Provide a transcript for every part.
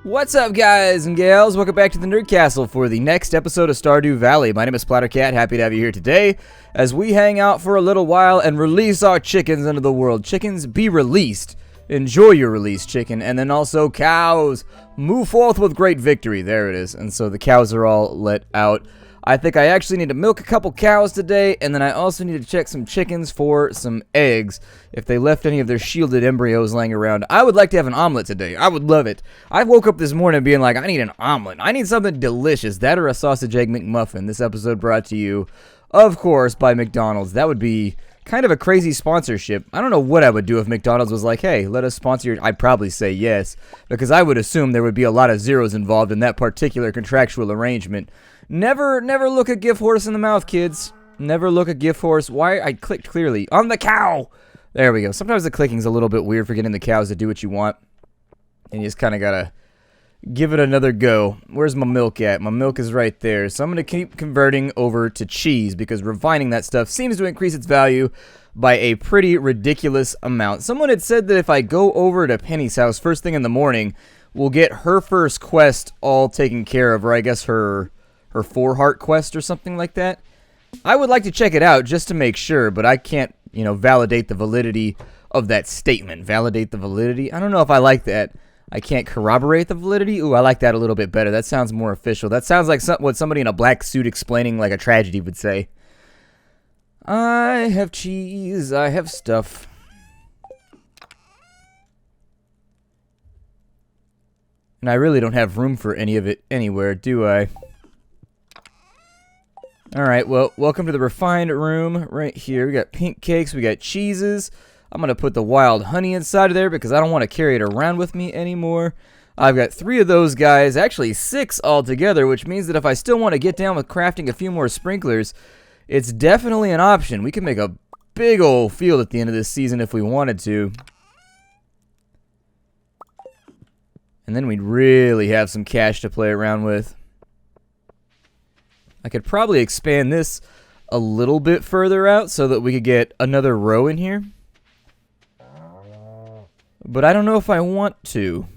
What's up, guys and gals? Welcome back to the Nerd Castle for the next episode of Stardew Valley. My name is Splattercat. Happy to have you here today as we hang out for a little while and release our chickens into the world. Chickens, be released. Enjoy your release, chicken. And then also cows. Move forth with great victory. There it is. And so the cows are all let out. I think I actually need to milk a couple cows today, and then I also need to check some chickens for some eggs. If they left any of their shielded embryos laying around, I would like to have an omelet today. I would love it. I woke up this morning being like, I need an omelet. I need something delicious. That or a sausage egg McMuffin. This episode brought to you, of course, by McDonald's. That would be kind of a crazy sponsorship. I don't know what I would do if McDonald's was like, hey, let us sponsor your... I'd probably say yes, because I would assume there would be a lot of zeros involved in that particular contractual arrangement. Never look a gift horse in the mouth, kids. Never look a gift horse. Why? I clicked clearly. On the cow! There we go. Sometimes the clicking's a little bit weird for getting the cows to do what you want. And you just kind of gotta give it another go. Where's my milk at? My milk is right there. So I'm gonna keep converting over to cheese because refining that stuff seems to increase its value by a pretty ridiculous amount. Someone had said that if I go over to Penny's house first thing in the morning, we'll get her first quest all taken care of, or I guess her 4-heart quest or something like that. I would like to check it out just to make sure, but I can't, validate the validity of that statement. Validate the validity? I don't know if I like that. I can't corroborate the validity? Ooh, I like that a little bit better. That sounds more official. That sounds like what somebody in a black suit explaining like a tragedy would say. I have cheese. I have stuff. And I really don't have room for any of it anywhere, do I? Alright, well, welcome to the refined room right here. We got pink cakes, we got cheeses. I'm going to put the wild honey inside of there because I don't want to carry it around with me anymore. I've got 3 of those guys, actually 6 altogether, which means that if I still want to get down with crafting a few more sprinklers, it's definitely an option. We can make a big old field at the end of this season if we wanted to. And then we'd really have some cash to play around with. I could probably expand this a little bit further out so that we could get another row in here. But I don't know if I want to.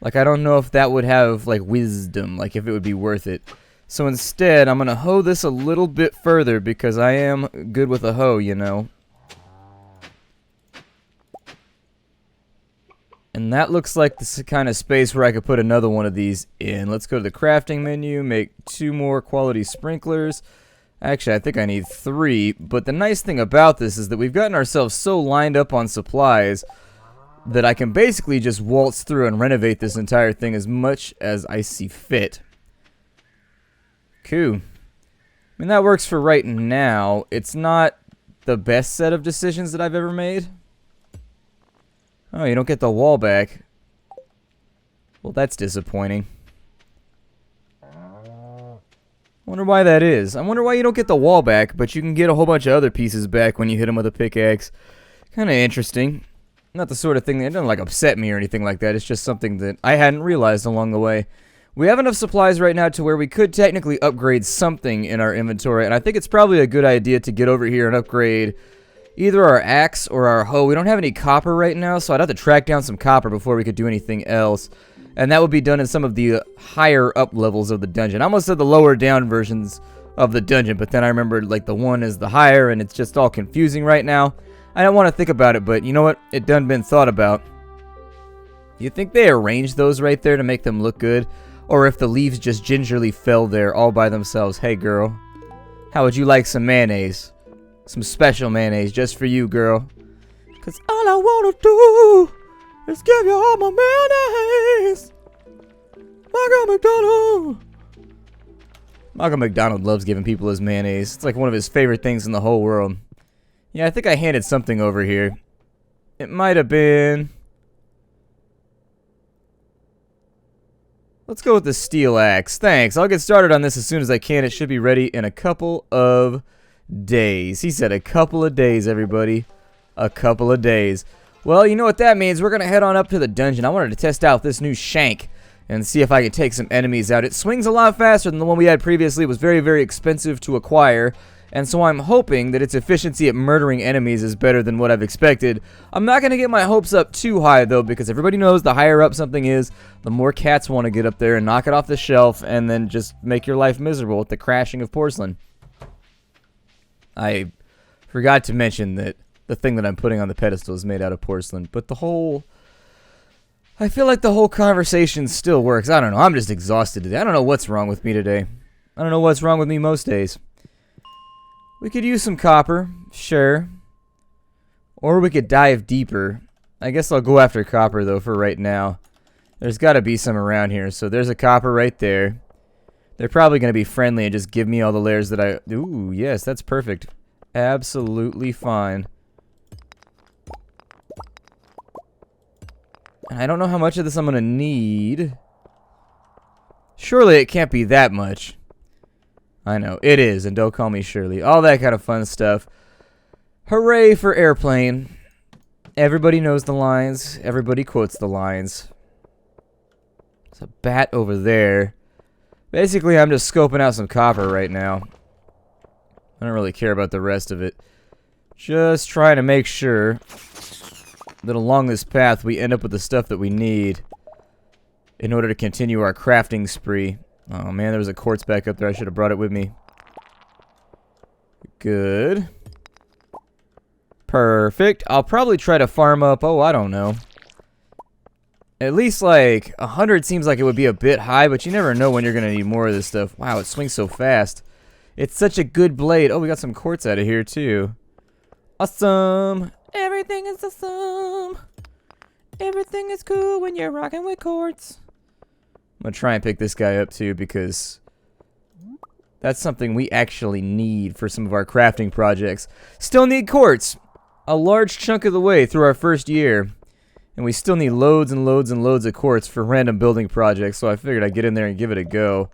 Like, I don't know if that would have, like, wisdom, like, if it would be worth it. So instead, I'm going to hoe this a little bit further because I am good with a hoe, And that looks like the kind of space where I could put another one of these in. Let's go to the crafting menu, make 2 more quality sprinklers. Actually, I think I need 3, but the nice thing about this is that we've gotten ourselves so lined up on supplies that I can basically just waltz through and renovate this entire thing as much as I see fit. Cool. I mean, that works for right now. It's not the best set of decisions that I've ever made. Oh, you don't get the wall back. Well, that's disappointing. Wonder why that is. I wonder why you don't get the wall back, but you can get a whole bunch of other pieces back when you hit them with a pickaxe. Kind of interesting. Not the sort of thing that doesn't like upset me or anything like that. It's just something that I hadn't realized along the way. We have enough supplies right now to where we could technically upgrade something in our inventory, and I think it's probably a good idea to get over here and upgrade either our axe or our hoe. We don't have any copper right now, so I'd have to track down some copper before we could do anything else. And that would be done in some of the higher up levels of the dungeon. I almost said the lower down versions of the dungeon, but then I remembered like the one is the higher, and it's just all confusing right now. I don't want to think about it, but you know what? It done been thought about. You think they arranged those right there to make them look good? Or if the leaves just gingerly fell there all by themselves? Hey girl, how would you like some mayonnaise? Some special mayonnaise just for you, girl. Cause all I wanna do is give you all my mayonnaise. Michael McDonald. Michael McDonald loves giving people his mayonnaise. It's like one of his favorite things in the whole world. Yeah, I think I handed something over here. It might have been... Let's go with the steel axe. Thanks. I'll get started on this as soon as I can. It should be ready in a couple of days. He said a couple of days, everybody. A couple of days. Well, you know what that means. We're going to head on up to the dungeon. I wanted to test out this new shank and see if I can take some enemies out. It swings a lot faster than the one we had previously. It was very, very expensive to acquire. And so I'm hoping that its efficiency at murdering enemies is better than what I've expected. I'm not going to get my hopes up too high, though, because everybody knows the higher up something is, the more cats want to get up there and knock it off the shelf and then just make your life miserable with the crashing of porcelain. I forgot to mention that the thing that I'm putting on the pedestal is made out of porcelain, but the whole... I feel like the whole conversation still works. I don't know. I'm just exhausted today. I don't know what's wrong with me today. I don't know what's wrong with me most days. We could use some copper, sure. Or we could dive deeper. I guess I'll go after copper, though, for right now. There's got to be some around here. So there's a copper right there. They're probably going to be friendly and just give me all the layers that I... Ooh, yes, that's perfect. Absolutely fine. And I don't know how much of this I'm going to need. Surely it can't be that much. I know, it is, and don't call me Shirley. All that kind of fun stuff. Hooray for Airplane. Everybody knows the lines. Everybody quotes the lines. There's a bat over there. Basically, I'm just scoping out some copper right now. I don't really care about the rest of it. Just trying to make sure that along this path we end up with the stuff that we need in order to continue our crafting spree. Oh man, there was a quartz back up there. I should have brought it with me. Good. Perfect. I'll probably try to farm up, oh, I don't know. At least like 100 seems like it would be a bit high, but you never know when you're going to need more of this stuff. Wow, it swings so fast. It's such a good blade. Oh, we got some quartz out of here too. Awesome. Everything is awesome. Everything is cool when you're rocking with quartz. I'm going to try and pick this guy up too because that's something we actually need for some of our crafting projects. Still need quartz. A large chunk of the way through our first year. And we still need loads and loads and loads of quartz for random building projects. So I figured I'd get in there and give it a go.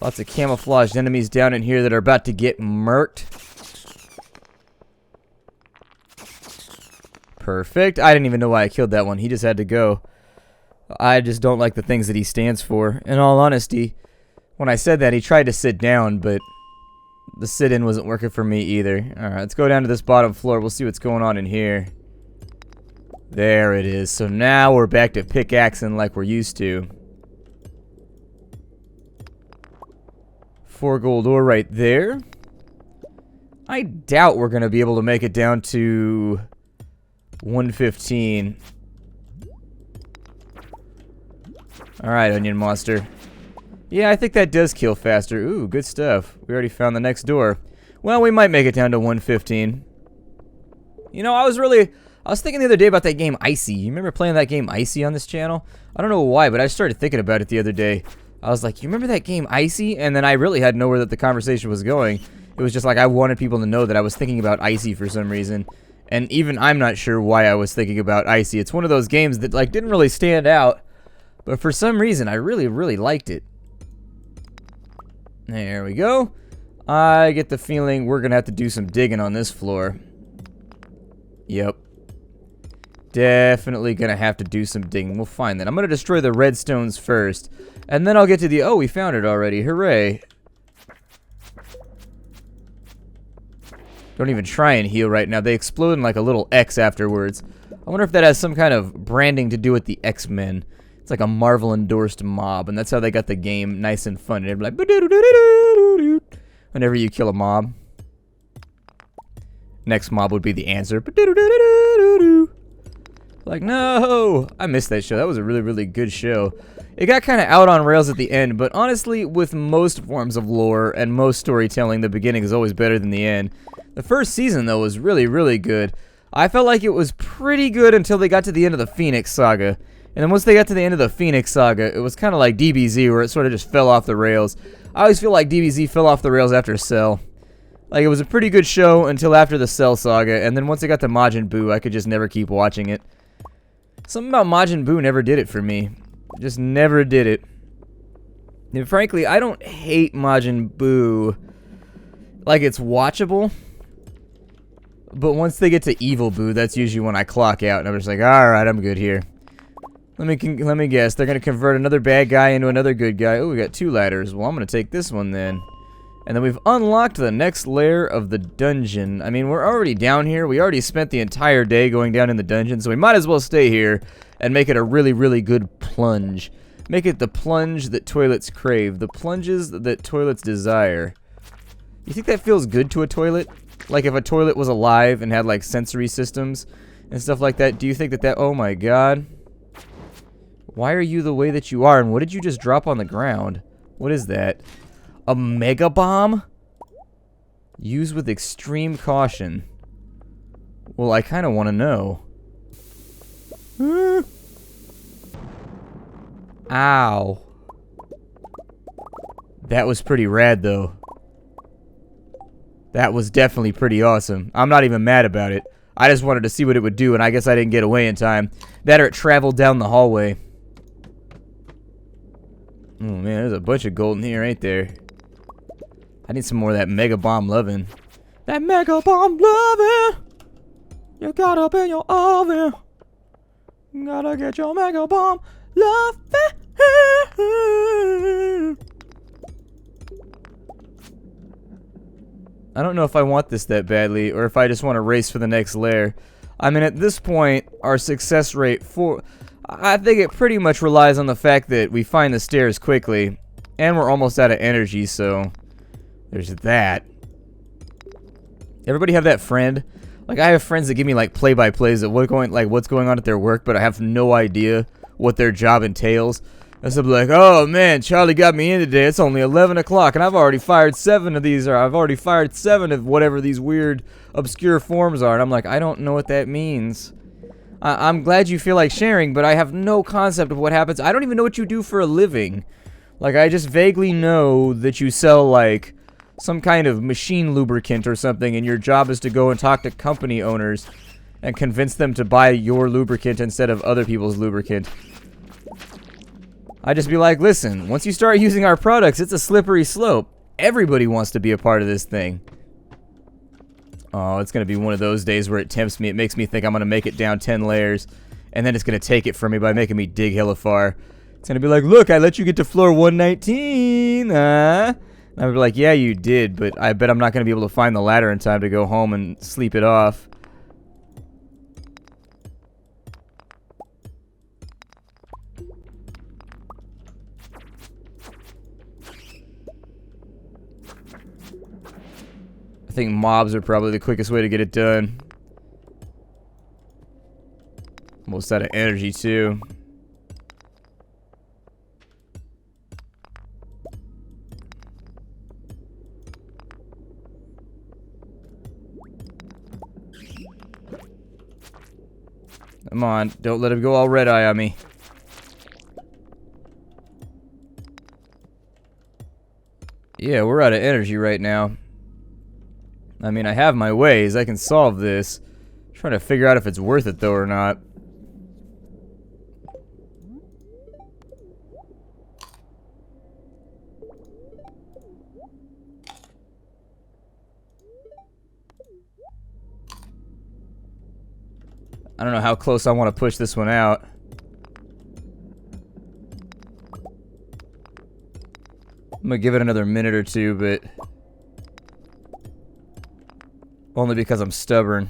Lots of camouflaged enemies down in here that are about to get murked. Perfect. I didn't even know why I killed that one. He just had to go. I just don't like the things that he stands for. In all honesty, when I said that, he tried to sit down, but the sit-in wasn't working for me either. Alright, let's go down to this bottom floor. We'll see what's going on in here. There it is. So now we're back to pickaxing like we're used to. 4 gold ore right there. I doubt we're going to be able to make it down to 115. Alright, Onion Monster. Yeah, I think that does kill faster. Ooh, good stuff. We already found the next door. Well, we might make it down to 115. You know, I was thinking the other day about that game Icy. You remember playing that game Icy on this channel? I don't know why, but I started thinking about it the other day. I was like, you remember that game Icy? And then I really had nowhere that the conversation was going. It was just like I wanted people to know that I was thinking about Icy for some reason. And even I'm not sure why I was thinking about Icy. It's one of those games that like didn't really stand out. But for some reason, I really, really liked it. There we go. I get the feeling we're going to have to do some digging on this floor. Yep. Definitely going to have to do some digging. We'll find that. I'm going to destroy the redstones first. And then I'll get to the... Oh, we found it already. Hooray. Don't even try and heal right now. They explode in like a little X afterwards. I wonder if that has some kind of branding to do with the X-Men. It's like a Marvel-endorsed mob, and that's how they got the game nice and fun. And it'd be like, whenever you kill a mob. Next mob would be the answer. Like, no! I missed that show. That was a really, really good show. It got kind of out on rails at the end, but honestly, with most forms of lore and most storytelling, the beginning is always better than the end. The first season, though, was really, really good. I felt like it was pretty good until they got to the end of the Phoenix Saga. And then once they got to the end of the Phoenix Saga, it was kind of like DBZ, where it sort of just fell off the rails. I always feel like DBZ fell off the rails after Cell. Like, it was a pretty good show until after the Cell Saga, and then once it got to Majin Buu, I could just never keep watching it. Something about Majin Buu never did it for me. Just never did it. And frankly, I don't hate Majin Buu like it's watchable. But once they get to Evil Buu, that's usually when I clock out, and I'm just like, alright, I'm good here. Let me guess. They're going to convert another bad guy into another good guy. Oh, we got 2 ladders. Well, I'm going to take this one then. And then we've unlocked the next layer of the dungeon. I mean, we're already down here. We already spent the entire day going down in the dungeon, so we might as well stay here and make it a really, really good plunge. Make it the plunge that toilets crave. The plunges that toilets desire. You think that feels good to a toilet? Like if a toilet was alive and had like sensory systems and stuff like that, do you think that oh my god. Why are you the way that you are? And what did you just drop on the ground? What is that? A mega bomb? Use with extreme caution. Well, I kind of want to know. Ow. That was pretty rad, though. That was definitely pretty awesome. I'm not even mad about it. I just wanted to see what it would do, and I guess I didn't get away in time. That or it traveled down the hallway. Oh, man, there's a bunch of gold in here, ain't there? I need some more of that mega bomb loving. That mega bomb loving! You got up in your oven. Gotta get your mega bomb loving. I don't know if I want this that badly, or if I just want to race for the next layer. I mean, at this point, our success rate I think it pretty much relies on the fact that we find the stairs quickly, and we're almost out of energy, so there's that. Everybody have that friend? Like, I have friends that give me like play-by-plays of what's going on at their work, but I have no idea what their job entails. And so I'll be like, oh man, Charlie got me in today. It's only 11 o'clock, and I've already fired 7 of these, or I've already fired 7 of whatever these weird, obscure forms are. And I'm like, I don't know what that means. I'm glad you feel like sharing, but I have no concept of what happens. I don't even know what you do for a living. Like, I just vaguely know that you sell, like, some kind of machine lubricant or something, and your job is to go and talk to company owners and convince them to buy your lubricant instead of other people's lubricant. I just be like, listen, once you start using our products, it's a slippery slope. Everybody wants to be a part of this thing. Oh, it's going to be one of those days where it tempts me. It makes me think I'm going to make it down 10 layers, and then it's going to take it from me by making me dig hella far. It's going to be like, look, I let you get to floor 119, huh? And I would be like, yeah, you did, but I bet I'm not going to be able to find the ladder in time to go home and sleep it off. I think mobs are probably the quickest way to get it done. Almost out of energy, too. Come on, don't let him go all red-eye on me. Yeah, we're out of energy right now. I mean, I have my ways. I can solve this. I'm trying to figure out if it's worth it, though, or not. I don't know how close I want to push this one out. I'm gonna give it another minute or two, but only because I'm stubborn.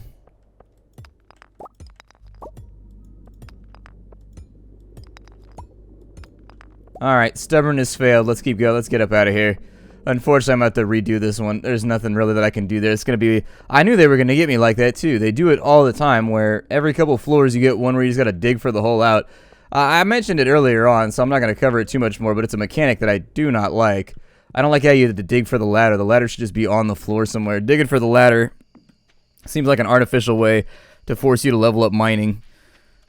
Alright, stubbornness failed. Let's keep going. Let's get up out of here. Unfortunately, I'm going to have to redo this one. There's nothing really that I can do there. It's going to be... I knew they were going to get me like that, too. They do it all the time, where every couple floors you get one where you just got to dig for the hole out. I mentioned it earlier on, so I'm not going to cover it too much more, but it's a mechanic that I do not like. I don't like how you have to dig for the ladder. The ladder should just be on the floor somewhere. Digging for the ladder seems like an artificial way to force you to level up mining.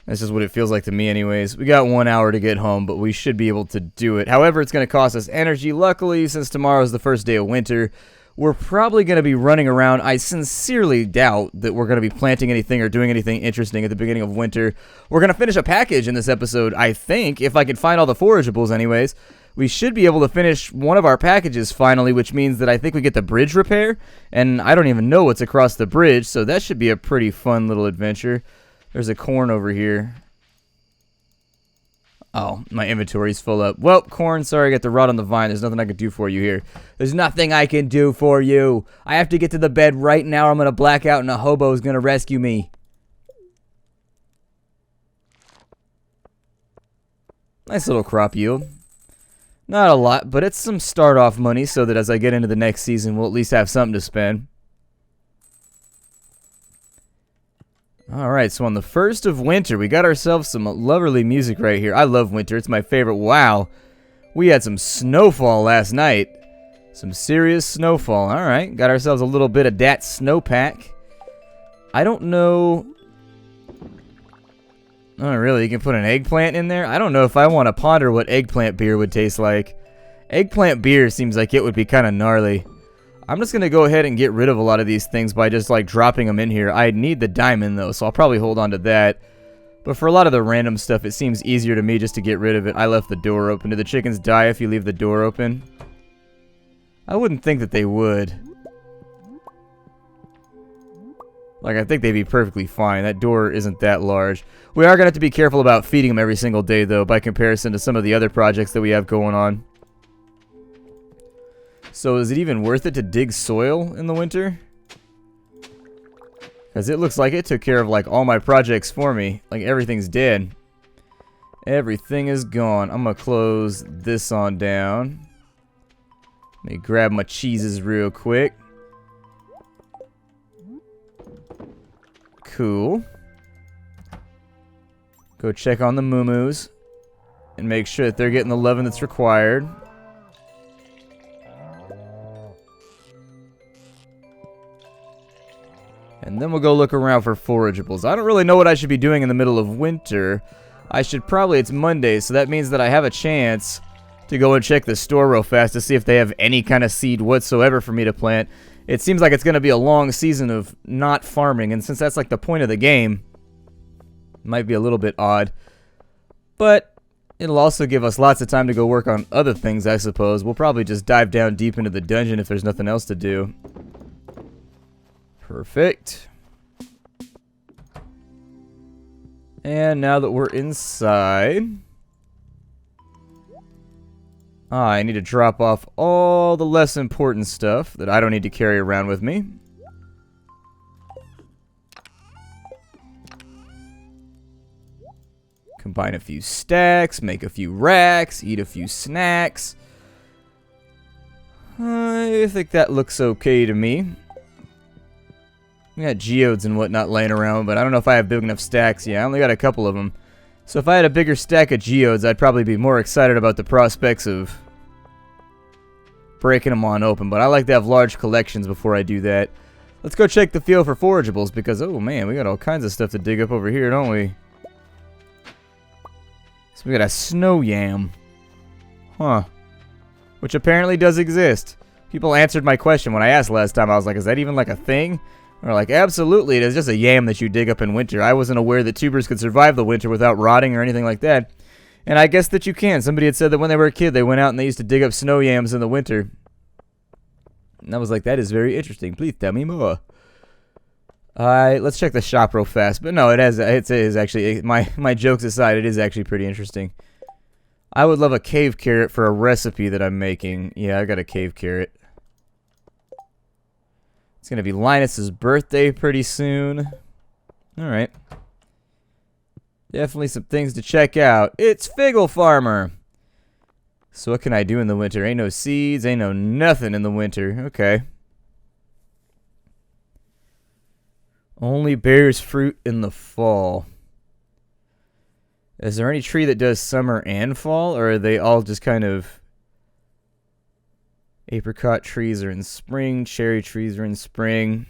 That's just what it feels like to me anyways. We got 1 hour to get home, but we should be able to do it. However, it's going to cost us energy. Luckily, since tomorrow is the first day of winter, we're probably going to be running around. I sincerely doubt that we're going to be planting anything or doing anything interesting at the beginning of winter. We're going to finish a package in this episode, I think, if I can find all the forageables anyways. We should be able to finish one of our packages finally, which means that I think we get the bridge repair, and I don't even know what's across the bridge, so that should be a pretty fun little adventure. There's a corn over here. Oh, my inventory's full up. Well, corn, sorry I got the rot on the vine. There's nothing I can do for you here. There's nothing I can do for you. I have to get to the bed right now or I'm going to black out and a hobo is going to rescue me. Nice little crop yield. Not a lot, but it's some start-off money so that as I get into the next season, we'll at least have something to spend. Alright, so on the 1st of winter, we got ourselves some lovely music right here. I love winter. It's my favorite. Wow. We had some snowfall last night. Some serious snowfall. Alright, got ourselves a little bit of that snowpack. I don't know... Oh, really? You can put an eggplant in there? I don't know if I want to ponder what eggplant beer would taste like. Eggplant beer seems like it would be kind of gnarly. I'm just going to go ahead and get rid of a lot of these things by just, like, dropping them in here. I need the diamond, though, so I'll probably hold on to that. But for a lot of the random stuff, it seems easier to me just to get rid of it. I left the door open. Do the chickens die if you leave the door open? I wouldn't think that they would. Like, I think they'd be perfectly fine. That door isn't that large. We are going to have to be careful about feeding them every single day, though, by comparison to some of the other projects that we have going on. So, is it even worth it to dig soil in the winter? Because it looks like it took care of, like, all my projects for me. Like, everything's dead. Everything is gone. I'm going to close this on down. Let me grab my cheeses real quick. Cool. Go check on the moo-moos and make sure that they're getting the loving that's required. And then we'll go look around for forageables. I don't really know what I should be doing in the middle of winter. I should probably, it's Monday, so that means that I have a chance to go and check the store real fast to see if they have any kind of seed whatsoever for me to plant. It seems like it's going to be a long season of not farming, and since that's like the point of the game, it might be a little bit odd. But it'll also give us lots of time to go work on other things, I suppose. We'll probably just dive down deep into the dungeon if there's nothing else to do. Perfect. And now that we're inside... I need to drop off all the less important stuff that I don't need to carry around with me. Combine a few stacks, make a few racks, eat a few snacks. I think that looks okay to me. We got geodes and whatnot laying around, but I don't know if I have big enough stacks. Yeah, I only got a couple of them. So if I had a bigger stack of geodes, I'd probably be more excited about the prospects of breaking them on open. But I like to have large collections before I do that. Let's go check the field for forageables because, oh man, we got all kinds of stuff to dig up over here, don't we? So we got a snow yam. Huh. Which apparently does exist. People answered my question when I asked last time. I was like, is that even like a thing? Or like, absolutely, it is just a yam that you dig up in winter. I wasn't aware that tubers could survive the winter without rotting or anything like that. And I guess that you can. Somebody had said that when they were a kid, they went out and they used to dig up snow yams in the winter. And I was like, that is very interesting. Please tell me more. Let's check the shop real fast. But no, it is actually, my jokes aside, it is actually pretty interesting. I would love a cave carrot for a recipe that I'm making. Yeah, I got a cave carrot. It's going to be Linus's birthday pretty soon. Alright. Definitely some things to check out. It's Figgle Farmer. So what can I do in the winter? Ain't no seeds, ain't no nothing in the winter. Okay. Only bears fruit in the fall. Is there any tree that does summer and fall? Or are they all just kind of... Apricot trees are in spring. Cherry trees are in spring.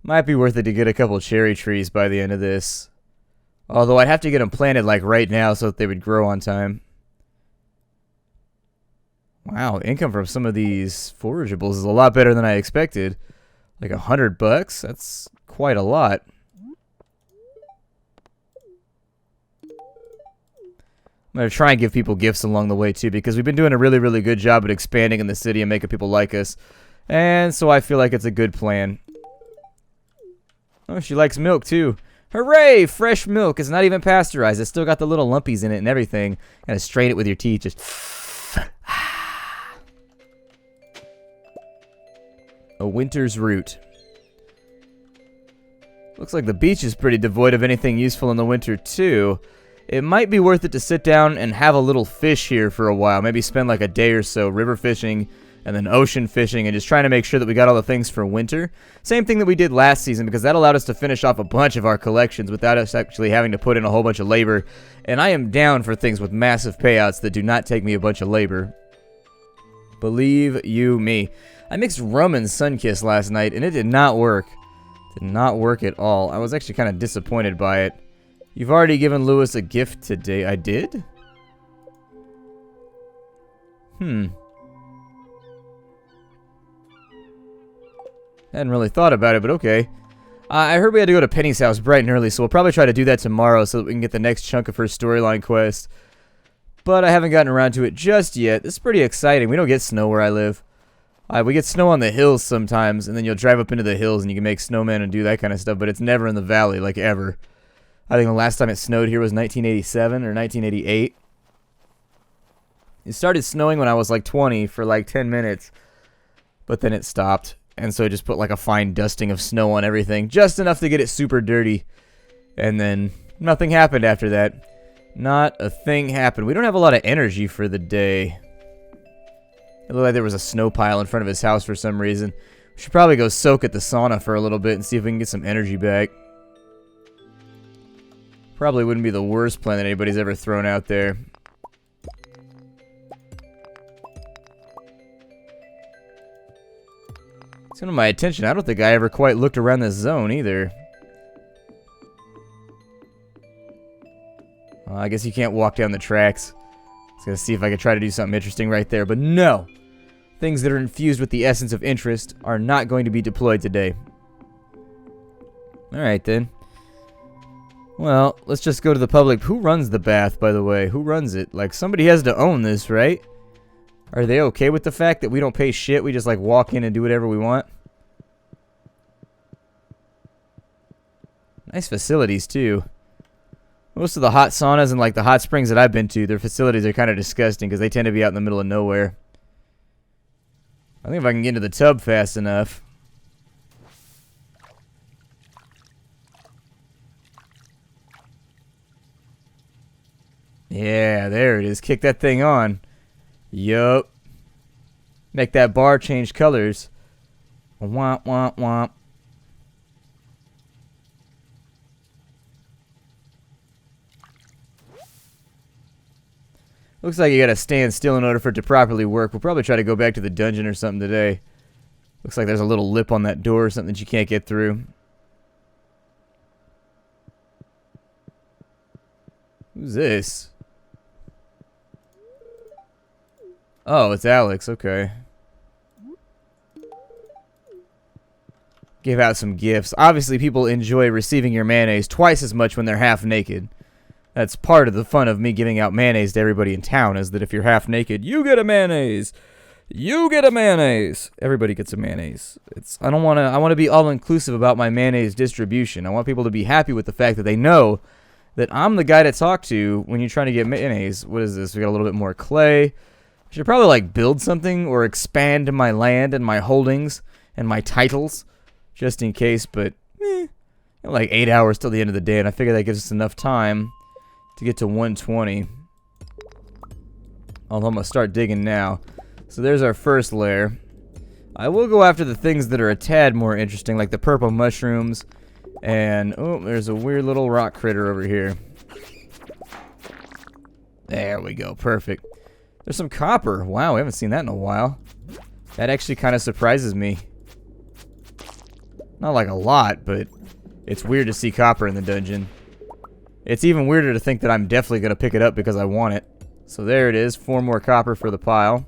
Might be worth it to get a couple cherry trees by the end of this. Although I'd have to get them planted like right now so that they would grow on time. Wow, income from some of these forageables is a lot better than I expected. Like $100? That's quite a lot. I'm going to try and give people gifts along the way, too, because we've been doing a really, really good job at expanding in the city and making people like us. And so I feel like it's a good plan. Oh, she likes milk, too. Hooray! Fresh milk. It's not even pasteurized. It's still got the little lumpies in it and everything. Gotta strain it with your teeth. Just... A winter's root. Looks like the beach is pretty devoid of anything useful in the winter, too. It might be worth it to sit down and have a little fish here for a while. Maybe spend like a day or so river fishing and then ocean fishing and just trying to make sure that we got all the things for winter. Same thing that we did last season, because that allowed us to finish off a bunch of our collections without us actually having to put in a whole bunch of labor. And I am down for things with massive payouts that do not take me a bunch of labor. Believe you me. I mixed rum and Sunkiss last night and it did not work. Did not work at all. I was actually kind of disappointed by it. You've already given Lewis a gift today. I did? Hadn't really thought about it, but okay. I heard we had to go to Penny's house bright and early, so we'll probably try to do that tomorrow so that we can get the next chunk of her storyline quest. But I haven't gotten around to it just yet. This is pretty exciting. We don't get snow where I live. We get snow on the hills sometimes, and then you'll drive up into the hills and you can make snowmen and do that kind of stuff, but it's never in the valley, like ever. I think the last time it snowed here was 1987 or 1988. It started snowing when I was like 20 for like 10 minutes, but then it stopped. And so I just put like a fine dusting of snow on everything, just enough to get it super dirty. And then nothing happened after that. Not a thing happened. We don't have a lot of energy for the day. It looked like there was a snow pile in front of his house for some reason. We should probably go soak at the sauna for a little bit and see if we can get some energy back. Probably wouldn't be the worst plan that anybody's ever thrown out there. It's kind of my attention. I don't think I ever quite looked around this zone either. I guess you can't walk down the tracks. I was going to see if I could try to do something interesting right there, but no! Things that are infused with the essence of interest are not going to be deployed today. Alright then. Well, let's just go to the public. Who runs the bath, by the way? Who runs it? Like, somebody has to own this, right? Are they okay with the fact that we don't pay shit? We just, like, walk in and do whatever we want? Nice facilities, too. Most of the hot saunas and, like, the hot springs that I've been to, their facilities are kind of disgusting because they tend to be out in the middle of nowhere. I think if I can get into the tub fast enough. Yeah, there it is. Kick that thing on. Yup. Make that bar change colors. Womp, womp, womp. Looks like you gotta stand still in order for it to properly work. We'll probably try to go back to the dungeon or something today. Looks like there's a little lip on that door or something that you can't get through. Who's this? Oh, it's Alex. Okay. Give out some gifts. Obviously, people enjoy receiving your mayonnaise twice as much when they're half naked. That's part of the fun of me giving out mayonnaise to everybody in town, is that if you're half naked, you get a mayonnaise. You get a mayonnaise. Everybody gets a mayonnaise. I want to be all inclusive about my mayonnaise distribution. I want people to be happy with the fact that they know that I'm the guy to talk to when you're trying to get mayonnaise. What is this? We got a little bit more clay. I should probably like build something or expand my land and my holdings and my titles just in case, but like 8 hours till the end of the day, and I figure that gives us enough time to get to 120. Although I'm going to start digging now. So there's our first layer. I will go after the things that are a tad more interesting, like the purple mushrooms. And, oh, there's a weird little rock critter over here. There we go. Perfect. There's some copper. Wow, we haven't seen that in a while. That actually kind of surprises me. Not like a lot, but it's weird to see copper in the dungeon. It's even weirder to think that I'm definitely going to pick it up because I want it. So there it is. 4 more copper for the pile.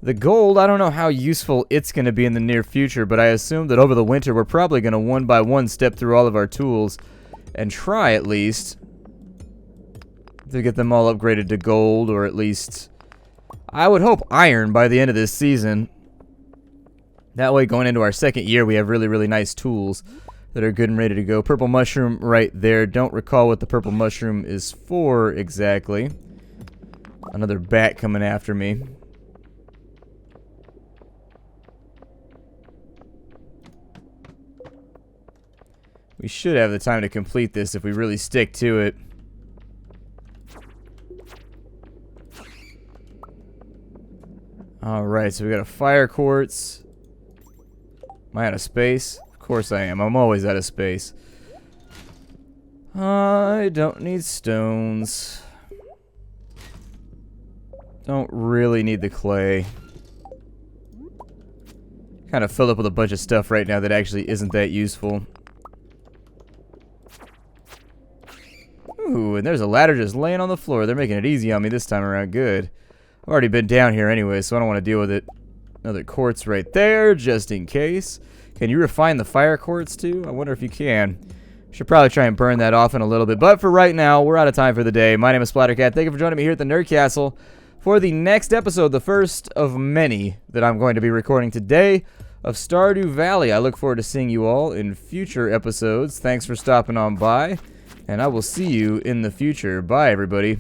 The gold, I don't know how useful it's going to be in the near future, but I assume that over the winter we're probably going to one by one step through all of our tools and try at least to get them all upgraded to gold, or at least, I would hope iron by the end of this season. That way going into our second year we have really, really nice tools. that are good and ready to go. Purple mushroom right there. Don't recall what the purple mushroom is for exactly. Another bat coming after me. We should have the time to complete this if we really stick to it. Alright, so we got a fire quartz. Am I out of space? Of course I am. I'm always out of space. I don't need stones. Don't really need the clay. Kind of filled up with a bunch of stuff right now that actually isn't that useful. Ooh, and there's a ladder just laying on the floor. They're making it easy on me this time around. Good. I've already been down here anyway, so I don't want to deal with it. Another quartz right there, just in case. Can you refine the fire quartz too? I wonder if you can. Should probably try and burn that off in a little bit. But for right now, we're out of time for the day. My name is Splattercat. Thank you for joining me here at the Nerd Castle for the next episode, the first of many that I'm going to be recording today of Stardew Valley. I look forward to seeing you all in future episodes. Thanks for stopping on by. And I will see you in the future. Bye, everybody.